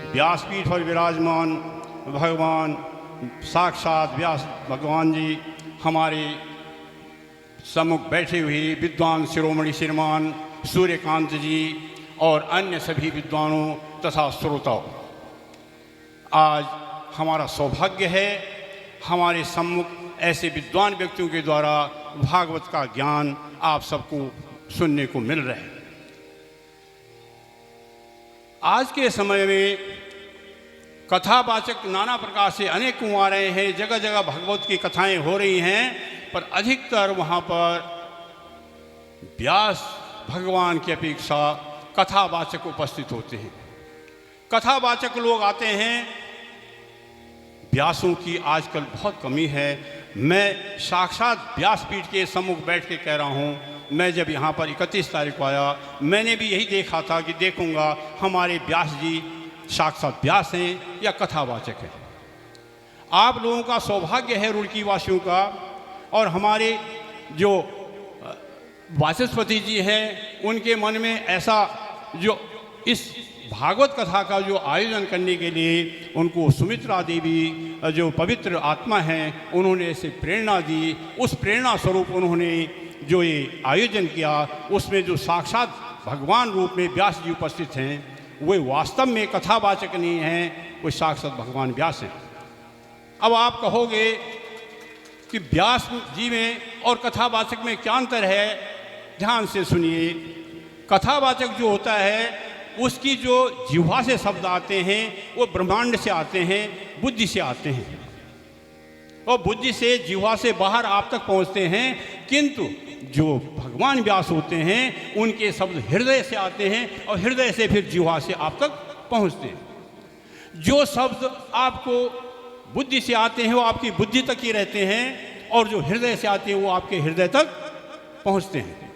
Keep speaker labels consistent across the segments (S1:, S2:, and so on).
S1: व्यासपीठ पर विराजमान भगवान साक्षात व्यास भगवान जी हमारे सम्मुख बैठे हुए विद्वान शिरोमणि श्रीमान सूर्यकांत जी और अन्य सभी विद्वानों तथा श्रोताओं, आज हमारा सौभाग्य है हमारे सम्मुख ऐसे विद्वान व्यक्तियों के द्वारा भागवत का ज्ञान आप सबको सुनने को मिल रहा है। आज के समय में कथावाचक नाना प्रकार से अनेक आ रहे हैं, जगह जगह भागवत की कथाएं हो रही हैं, पर अधिकतर वहाँ पर व्यास भगवान की अपेक्षा कथावाचक उपस्थित होते हैं। कथावाचक लोग आते हैं, व्यासों की आजकल बहुत कमी है। मैं साक्षात व्यासपीठ के सम्मुख बैठ के कह रहा हूँ, मैं जब यहाँ पर 31 तारीख को आया मैंने भी यही देखा था कि देखूँगा हमारे व्यास जी साक्षात व्यास हैं या कथावाचक हैं। आप लोगों का सौभाग्य है रुड़की वासियों का, और हमारे जो वाचस्पति जी हैं उनके मन में ऐसा जो इस भागवत कथा का जो आयोजन करने के लिए उनको सुमित्रा देवी जो पवित्र आत्मा हैं उन्होंने ऐसे प्रेरणा दी। उस प्रेरणा स्वरूप उन्होंने जो ये आयोजन किया उसमें जो साक्षात भगवान रूप में व्यास जी उपस्थित हैं वे वास्तव में कथावाचक नहीं हैं, वो साक्षात भगवान व्यास हैं। अब आप कहोगे कि व्यास जी में और कथावाचक में क्या अंतर है? ध्यान से सुनिए। कथावाचक जो होता है उसकी जो जिह्वा से शब्द आते हैं वो ब्रह्मांड से आते हैं, बुद्धि से आते हैं, और बुद्धि से जिह्वा से बाहर आप तक पहुंचते हैं। किंतु जो भगवान व्यास होते हैं उनके शब्द हृदय से आते हैं और हृदय से फिर जिह्वा से आप तक पहुंचते हैं। जो शब्द आपको बुद्धि से आते हैं वो आपकी बुद्धि तक ही रहते हैं, और जो हृदय से आते हैं वो आपके हृदय तक पहुंचते हैं।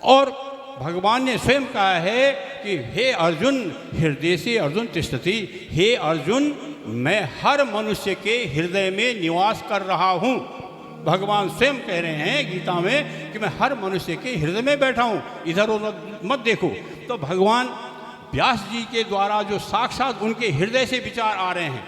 S1: और भगवान ने स्वयं कहा है कि हे अर्जुन हृदय से अर्जुन तिष्ठति, हे अर्जुन मैं हर मनुष्य के हृदय में निवास कर रहा हूँ। भगवान स्वयं कह रहे हैं गीता में कि मैं हर मनुष्य के हृदय में बैठा हूँ, इधर उधर मत देखो। तो भगवान व्यास जी के द्वारा जो साक्षात उनके हृदय से विचार आ रहे हैं,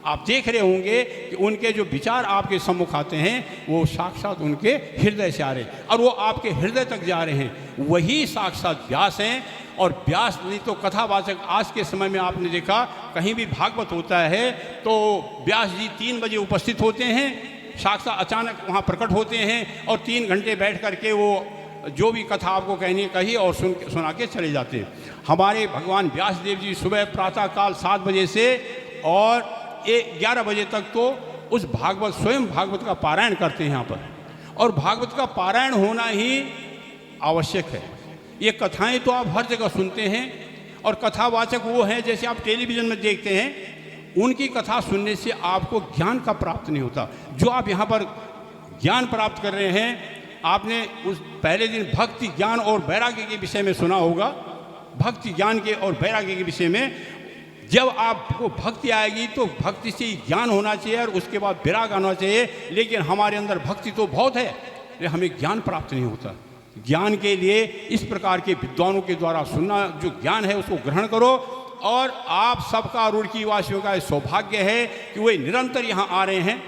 S1: आप देख रहे होंगे कि उनके जो विचार आपके सम्मुख आते हैं वो साक्षात उनके हृदय से आ रहे हैं और वो आपके हृदय तक जा रहे हैं। वही साक्षात व्यास हैं। और व्यास नहीं तो कथावाचक, आज के समय में आपने देखा कहीं भी भागवत होता है तो व्यास जी 3 बजे उपस्थित होते हैं, साक्षात अचानक वहाँ प्रकट होते हैं और 3 घंटे बैठ करके वो जो भी कथा आपको कहनी कही और सुना के चले जाते हैं। हमारे भगवान व्यास देव जी सुबह प्रातःकाल 7 बजे से और 11 बजे तक तो उस भागवत स्वयं भागवत का पारायण करते हैं यहाँ पर, और भागवत का पारायण होना ही आवश्यक है। ये कथाएं तो आप हर जगह सुनते हैं, और कथावाचक वो हैं जैसे आप टेलीविज़न में देखते हैं, उनकी कथा सुनने से आपको ज्ञान का प्राप्त नहीं होता। जो आप यहाँ पर ज्ञान प्राप्त कर रहे हैं, आपने उस पहले दिन भक्ति ज्ञान और वैराग्य के विषय में सुना होगा। भक्ति ज्ञान के और वैराग्य के विषय में जब आपको भक्ति आएगी तो भक्ति से ज्ञान होना चाहिए और उसके बाद विराग आना चाहिए। लेकिन हमारे अंदर भक्ति तो बहुत है लेकिन हमें ज्ञान प्राप्त नहीं होता। ज्ञान के लिए इस प्रकार के विद्वानों के द्वारा सुनना, जो ज्ञान है उसको ग्रहण करो। और आप सबका रुड़की वासियों का सौभाग्य है कि वे निरंतर यहाँ आ रहे हैं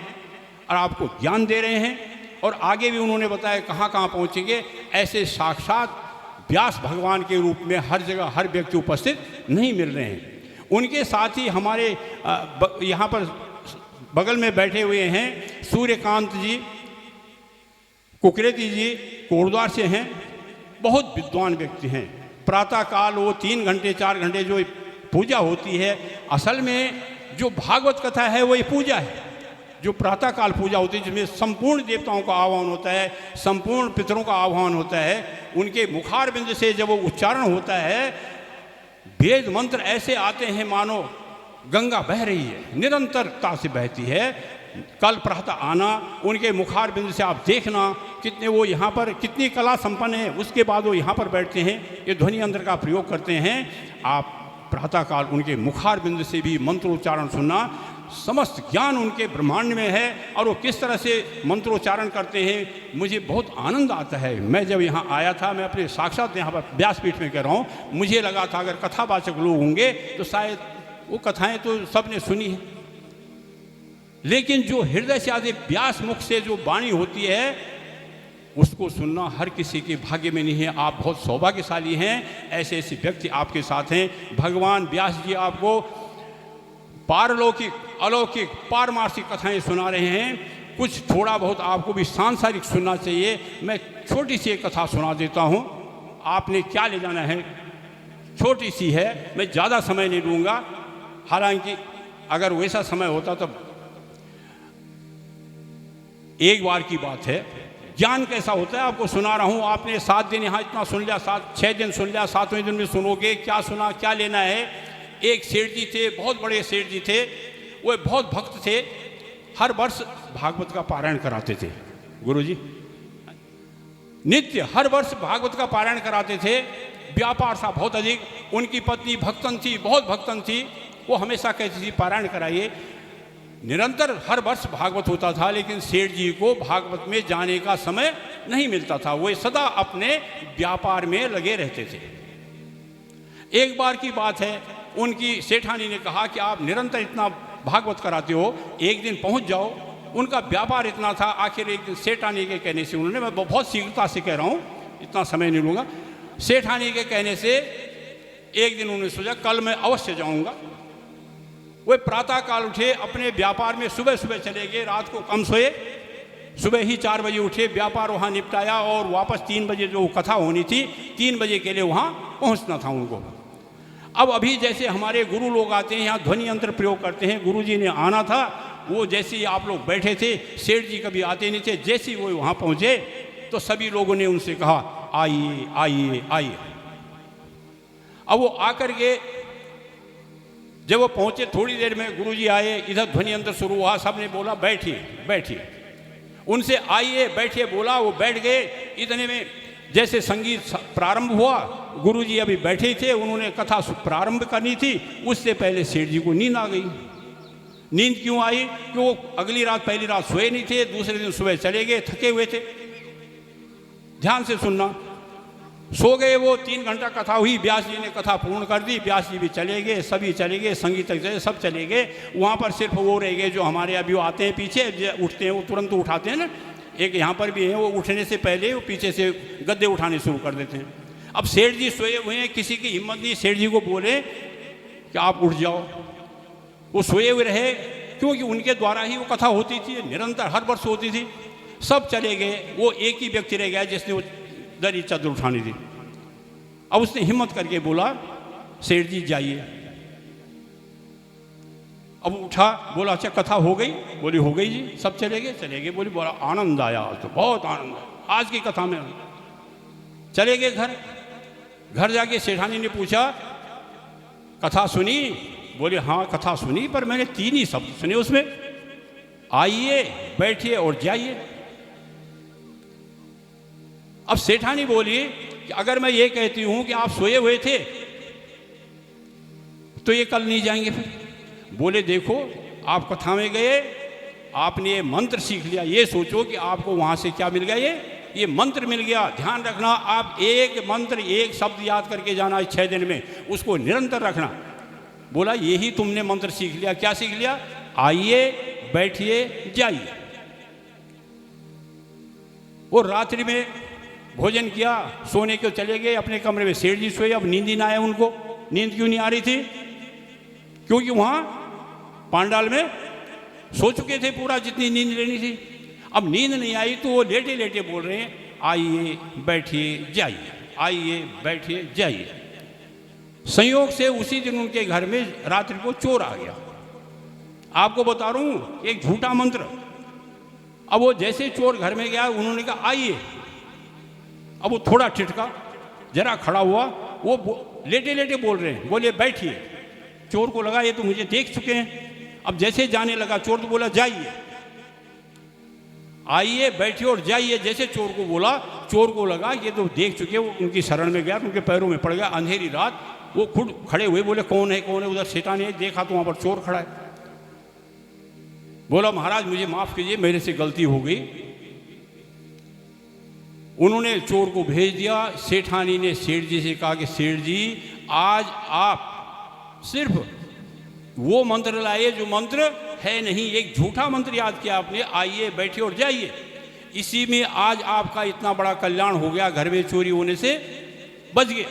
S1: और आपको ज्ञान दे रहे हैं, और आगे भी उन्होंने बताया कहाँ कहाँ पहुँचेंगे। ऐसे साक्षात व्यास भगवान के रूप में हर जगह हर व्यक्ति उपस्थित नहीं मिल रहे हैं। उनके साथ ही हमारे यहाँ पर बगल में बैठे हुए हैं सूर्यकांत जी, कुकरेती जी कोटद्वार से हैं, बहुत विद्वान व्यक्ति हैं। प्रातःकाल वो 3 घंटे 4 घंटे जो पूजा होती है, असल में जो भागवत कथा है वही पूजा है। जो प्रातःकाल पूजा होती है जिसमें संपूर्ण देवताओं का आह्वान होता है, संपूर्ण पितरों का आह्वान होता है, उनके मुखार बिंद से जब वो उच्चारण होता है, वेद मंत्र ऐसे आते हैं मानो गंगा बह रही है, निरंतरता से बहती है। कल प्रातः आना, उनके मुखार बिंद से आप देखना कितने वो यहाँ पर कितनी कला संपन्न है। उसके बाद वो यहाँ पर बैठते हैं, ये ध्वनि यंत्र का प्रयोग करते हैं। आप प्रातःकाल उनके मुखार बिंद से भी मंत्रोच्चारण सुनना, समस्त ज्ञान उनके ब्रह्मांड में है और वो किस तरह से मंत्रोच्चारण करते हैं, मुझे बहुत आनंद आता है। मैं जब यहाँ आया था, मैं अपने साक्षात यहाँ पर व्यासपीठ में कह रहा हूँ, मुझे लगा था अगर कथावाचक लोग होंगे तो शायद वो कथाएं तो सबने सुनी है, लेकिन जो हृदय से आदि व्यास मुख से जो वाणी होती है उसको सुनना हर किसी के भाग्य में नहीं है। आप बहुत सौभाग्यशाली हैं, ऐसे ऐसे व्यक्ति आपके साथ हैं। भगवान व्यास जी आपको पारलौकिक, अलौकिक, पारमार्थिक कथाएं सुना रहे हैं। कुछ थोड़ा बहुत आपको भी सांसारिक सुनना चाहिए। मैं छोटी सी एक कथा सुना देता हूँ, आपने क्या ले जाना है, छोटी सी है, मैं ज़्यादा समय नहीं लूँगा। हालांकि अगर वैसा समय होता तो एक बार की बात है। ज्ञान कैसा होता है आपको सुना रहा हूँ। आपने 7 दिन यहाँ इतना सुन लिया, 6 दिन सुन लिया, 7वें दिन में सुनोगे। क्या सुना, क्या लेना है। एक सेठ जी थे, बहुत बड़े सेठ जी थे, वो बहुत भक्त थे। हर वर्ष भागवत का पारायण कराते थे गुरुजी, नित्य हर वर्ष भागवत का पारायण कराते थे। व्यापार था बहुत अधिक। उनकी पत्नी भक्तन थी, बहुत भक्तन थी। वो हमेशा कहती थी पारायण कराइए। निरंतर हर वर्ष भागवत होता था, लेकिन सेठ जी को भागवत में जाने का समय नहीं मिलता था। वो सदा अपने व्यापार में लगे रहते थे। एक बार की बात है, उनकी सेठानी ने कहा कि आप निरंतर इतना भागवत कराते हो, एक दिन पहुंच जाओ। उनका व्यापार इतना था, आखिर एक दिन सेठानी के कहने से उन्होंने, मैं बहुत शीघ्रता से कह रहा हूँ, इतना समय नहीं लूँगा, सेठानी के कहने से एक दिन उन्होंने सोचा कल मैं अवश्य जाऊँगा। वे प्रातः काल उठे, अपने व्यापार में सुबह सुबह चले गए, रात को कम सोए, सुबह ही 4 बजे उठे, व्यापार वहाँ निपटाया और वापस 3 बजे जो कथा होनी थी, 3 बजे के लिए वहाँ पहुँचना था उनको। अब अभी जैसे हमारे गुरु लोग आते हैं, यहाँ ध्वनि यंत्र प्रयोग करते हैं, गुरु जी ने आना था। वो जैसे ही आप लोग बैठे थे, सेठ जी कभी आते नहीं थे, जैसे ही वो वहाँ पहुँचे तो सभी लोगों ने उनसे कहा आइए आइए आइए। अब वो आकर के जब वो पहुँचे, थोड़ी देर में गुरुजी आए, इधर ध्वनि यंत्र शुरू हुआ, सब ने बोला बैठिए बैठिए। उनसे आइए बैठिए बोला, वो बैठ गए। इतने में जैसे संगीत प्रारंभ हुआ, गुरुजी अभी बैठे ही थे, उन्होंने कथा प्रारंभ करनी थी, उससे पहले सेठ जी को नींद आ गई। नींद क्यों आई? कि वो अगली रात, पहली रात सोए नहीं थे, दूसरे दिन सुबह चले गए, थके हुए थे। ध्यान से सुनना, सो गए वो। 3 घंटा कथा हुई, व्यास जी ने कथा पूर्ण कर दी, व्यास जी भी चले गए, सभी चले गए, संगीतज्ञ सब चले गए। वहाँ पर सिर्फ वो रह गए जो हमारे अभी आते हैं पीछे, उठते हैं, वो तुरंत उठाते हैं ना। एक यहाँ पर भी है, वो उठने से पहले वो पीछे से गद्दे उठाने शुरू कर देते हैं। अब सेठ जी सोए हुए हैं, किसी की हिम्मत नहीं सेठ जी को बोले कि आप उठ जाओ। वो सोए हुए रहे, क्योंकि उनके द्वारा ही वो कथा होती थी, निरंतर हर वर्ष होती थी। सब चले गए, वो एक ही व्यक्ति रह गया जिसने वो दरी चादर उठानी थी। अब उसने हिम्मत करके बोला सेठ जी जाइए। अब उठा, बोला अच्छा कथा हो गई? बोली हो गई जी। सब चले गए। बोली बड़ा आनंद आया, तो बहुत आनंद आया आज की कथा में। चले गए घर जाके सेठानी ने पूछा कथा सुनी? बोले हाँ कथा सुनी, पर मैंने 3 ही शब्द सुने उसमें, आइए बैठिए और जाइए। अब सेठानी बोली कि अगर मैं ये कहती हूं कि आप सोए हुए थे तो ये कल नहीं जाएंगे फिर। बोले देखो, आप कथा में गए, आपने ये मंत्र सीख लिया, ये सोचो कि आपको वहां से क्या मिल गया, ये मंत्र मिल गया। ध्यान रखना, आप एक मंत्र, एक शब्द याद करके जाना 6 दिन में, उसको निरंतर रखना। बोला यही तुमने मंत्र सीख लिया। क्या सीख लिया? आइए बैठिए जाइए। वो रात्रि में भोजन किया, सोने को चले गए अपने कमरे में। सेठ जी सोए, अब नींद ही ना आया उनको। नींद क्यों नहीं आ रही थी? क्योंकि वहाँ पांडाल में सो चुके थे पूरा, जितनी नींद लेनी थी। अब नींद नहीं आई तो वो लेटे लेटे बोल रहे हैं आइए बैठिए जाइए, आइए बैठिए जाइए। संयोग से उसी दिन उनके घर में रात्रि को चोर आ गया। आपको बता रहा हूँ एक झूठा मंत्र। अब वो जैसे चोर घर में गया, उन्होंने कहा आइए। अब वो थोड़ा ठिठका, जरा खड़ा हुआ, वो लेटे लेटे बोल रहे हैं, बोले बैठिए। चोर को लगा ये तो मुझे देख चुके हैं। अब जैसे जाने लगा चोर, तो बोला जाइए, आइए बैठिए और जाइए। जैसे चोर को बोला, चोर को लगा ये तो देख चुके, वो उनकी शरण में गया, उनके पैरों में पड़ गया। अंधेरी रात, वो खुद खड़े हुए, बोले कौन है कौन है? उधर शैतान है। देखा तो वहाँ पर चोर खड़ा है। बोला महाराज मुझे माफ़ कीजिए, मेरे से गलती हो गई। उन्होंने चोर को भेज दिया। सेठानी ने सेठ जी से कहा कि सेठ जी आज आप सिर्फ वो मंत्र लाए जो मंत्र है नहीं, एक झूठा मंत्र याद किया आपने, आइए बैठे और जाइए। इसी में आज आपका इतना बड़ा कल्याण हो गया, घर में चोरी होने से बच गया।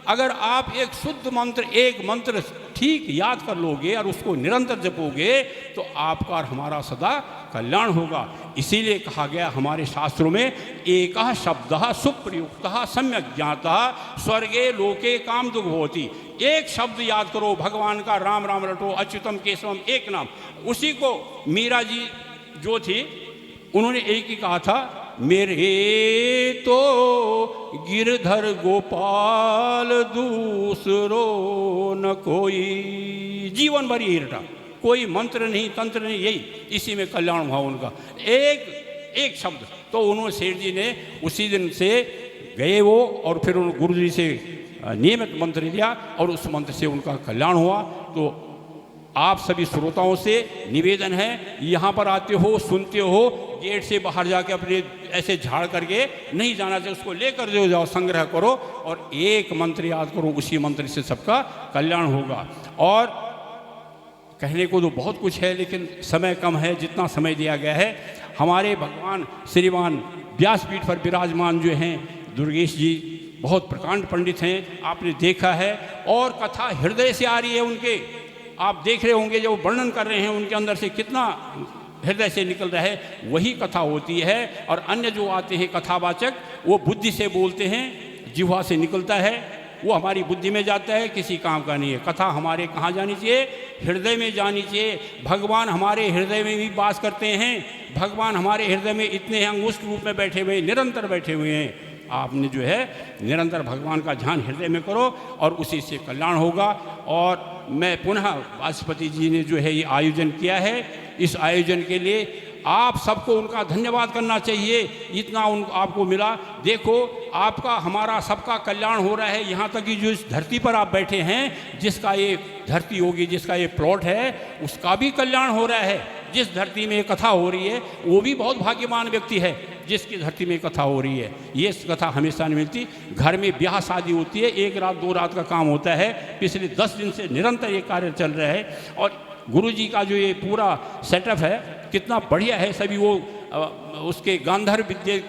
S1: अगर आप एक शुद्ध मंत्र, एक मंत्र ठीक याद कर लोगे और उसको निरंतर जपोगे तो आपका और हमारा सदा कल्याण होगा। इसीलिए कहा गया हमारे शास्त्रों में, एक शब्द सुप्रयुक्त सम्यक ज्ञाता स्वर्गे लोके काम दुख होती। एक शब्द याद करो भगवान का, राम राम रटो, अच्युतम केशवम एक नाम। उसी को मीरा जी जो थी उन्होंने एक ही कहा था, मेरे तो गिरधर गोपाल दूसरो न कोई। जीवन भर यही रटा, कोई मंत्र नहीं, तंत्र नहीं, यही इसी में कल्याण हुआ उनका। एक शब्द तो उन्होंने सेठ जी ने उसी दिन से गए वो, और फिर उन्होंने गुरु जी से नियमित मंत्र लिया और उस मंत्र से उनका कल्याण हुआ। तो आप सभी श्रोताओं से निवेदन है, यहाँ पर आते हो, सुनते हो, गेट से बाहर जाके अपने ऐसे झाड़ करके नहीं जाना चाहिए, उसको लेकर जो जाओ, संग्रह करो और एक मंत्र याद करो, उसी मंत्र से सबका कल्याण होगा। और कहने को तो बहुत कुछ है लेकिन समय कम है, जितना समय दिया गया है। हमारे भगवान श्रीमान व्यासपीठ पर विराजमान जो हैं दुर्गेश जी बहुत प्रकांड पंडित हैं, आपने देखा है, और कथा हृदय से आ रही है उनके। आप देख रहे होंगे जो वर्णन कर रहे हैं उनके अंदर से कितना हृदय से निकल रहा है, वही कथा होती है। और अन्य जो आते हैं कथावाचक वो बुद्धि से बोलते हैं, जिह्वा से निकलता है, वो हमारी बुद्धि में जाता है, किसी काम का नहीं है। कथा हमारे कहाँ जानी चाहिए? हृदय में जानी चाहिए। भगवान हमारे हृदय में भी वास करते हैं, भगवान हमारे हृदय में इतने अंगुष्ठ रूप में बैठे हुए, निरंतर बैठे हुए हैं। आपने जो है निरंतर भगवान का ध्यान हृदय में करो और उसी से कल्याण होगा। और मैं पुनः वाचस्पति जी ने जो है ये आयोजन किया है, इस आयोजन के लिए आप सबको उनका धन्यवाद करना चाहिए, इतना आपको मिला। देखो आपका हमारा सबका कल्याण हो रहा है। यहाँ तक कि जो इस धरती पर आप बैठे हैं, जिसका ये धरती होगी, जिसका ये प्लॉट है, उसका भी कल्याण हो रहा है। जिस धरती में कथा हो रही है वो भी बहुत भाग्यवान व्यक्ति है जिसकी धरती में कथा हो रही है। ये कथा हमेशा नहीं मिलती। घर में ब्याह शादी होती है, 1 रात 2 रात का काम होता है, पिछले 10 दिन से निरंतर ये कार्य चल रहा है। और गुरु जी का जो ये पूरा सेटअप है कितना बढ़िया है। सभी वो उसके गांधर्व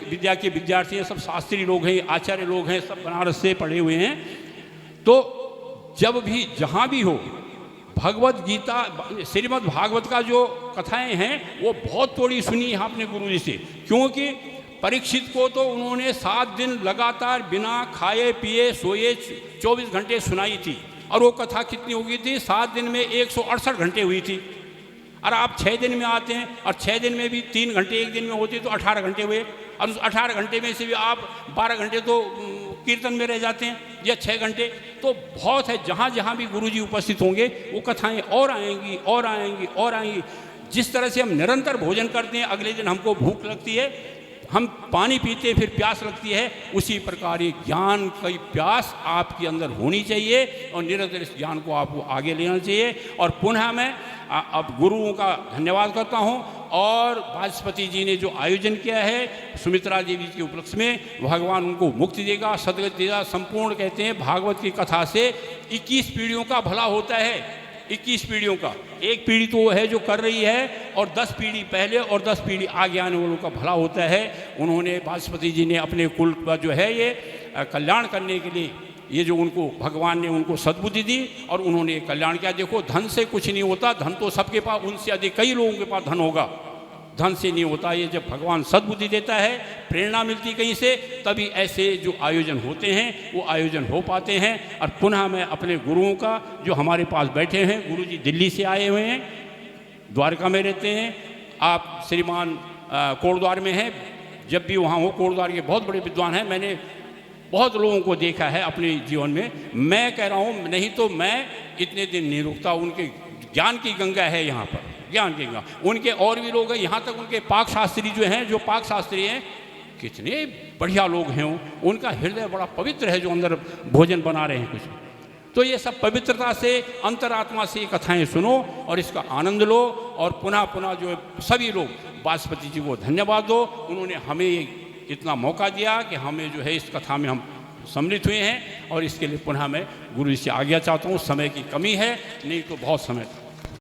S1: विद्या के विद्यार्थी हैं, सब शास्त्री लोग हैं, आचार्य लोग हैं, सब बनारस से पढ़े हुए हैं। तो जब भी जहाँ भी हो, भगवत गीता श्रीमद् भागवत का जो कथाएं हैं वो बहुत थोड़ी सुनी है आपने गुरु जी से। क्योंकि परीक्षित को तो उन्होंने 7 दिन लगातार बिना खाए पिए सोए 24 घंटे सुनाई थी, और वो कथा कितनी हो गई थी? 7 दिन में 168 घंटे हुई थी। और आप 6 दिन में आते हैं और 6 दिन में भी 3 घंटे एक दिन में होती तो 18 घंटे हुए, और उस 18 घंटे में से भी आप 12 घंटे तो कीर्तन में रह जाते हैं, या 6 घंटे। तो बहुत है, जहाँ जहाँ भी गुरु जी उपस्थित होंगे वो कथाएं और आएंगी और आएंगी और आएंगी। जिस तरह से हम निरंतर भोजन करते हैं, अगले दिन हमको भूख लगती है, हम पानी पीते हैं, फिर प्यास लगती है, उसी प्रकार ये ज्ञान की प्यास आपके अंदर होनी चाहिए और निरंतर इस ज्ञान को आपको आगे लेना चाहिए। और पुनः मैं अब गुरुओं का धन्यवाद करता हूँ। और वाचस्पति जी ने जो आयोजन किया है सुमित्रा देवी के उपलक्ष्य में, भगवान उनको मुक्ति देगा, सदगति देगा। संपूर्ण कहते हैं भागवत की कथा से 21 पीढ़ियों का भला होता है। 21 पीढ़ियों का, एक पीढ़ी तो वो है जो कर रही है, और 10 पीढ़ी पहले और 10 पीढ़ी आगे आने वालों का भला होता है। उन्होंने वाचस्पति जी ने अपने कुल का जो है ये कल्याण करने के लिए, ये जो उनको भगवान ने उनको सद्बुद्धि दी और उन्होंने कल्याण किया। देखो धन से कुछ नहीं होता, धन तो सबके पास, उनसे अधिक कई लोगों के पास धन होगा, धन से नहीं होता। ये जब भगवान सद्बुद्धि देता है, प्रेरणा मिलती कहीं से, तभी ऐसे जो आयोजन होते हैं वो आयोजन हो पाते हैं। और पुनः मैं अपने गुरुओं का, जो हमारे पास बैठे हैं, गुरु जी दिल्ली से आए हुए हैं, द्वारका में रहते हैं, आप श्रीमान कोटद्वार में हैं, जब भी वहाँ हो, कोटद्वार के बहुत बड़े विद्वान हैं। मैंने बहुत लोगों को देखा है अपने जीवन में। मैं कह रहा हूँ, नहीं तो मैं इतने दिन नहीं रुकता। उनके ज्ञान की गंगा है यहाँ पर, ज्ञान की गंगा। उनके और भी लोग हैं, यहाँ तक उनके पाक शास्त्री जो हैं, जो पाक शास्त्री हैं, कितने बढ़िया लोग हैं। उनका हृदय बड़ा पवित्र है, जो अंदर भोजन बना रहे हैं कुछ। तो ये सब पवित्रता से, अंतरात्मा से ये कथाएँ सुनो और इसका आनंद लो। और पुनः पुनः जो सभी लोग वाचस्पति जी को धन्यवाद दो, उन्होंने हमें इतना मौका दिया कि हमें जो है इस कथा में हम सम्मिलित हुए हैं। और इसके लिए पुनः मैं गुरु जी से आज्ञा चाहता हूँ। समय की कमी है, नहीं तो बहुत समय था।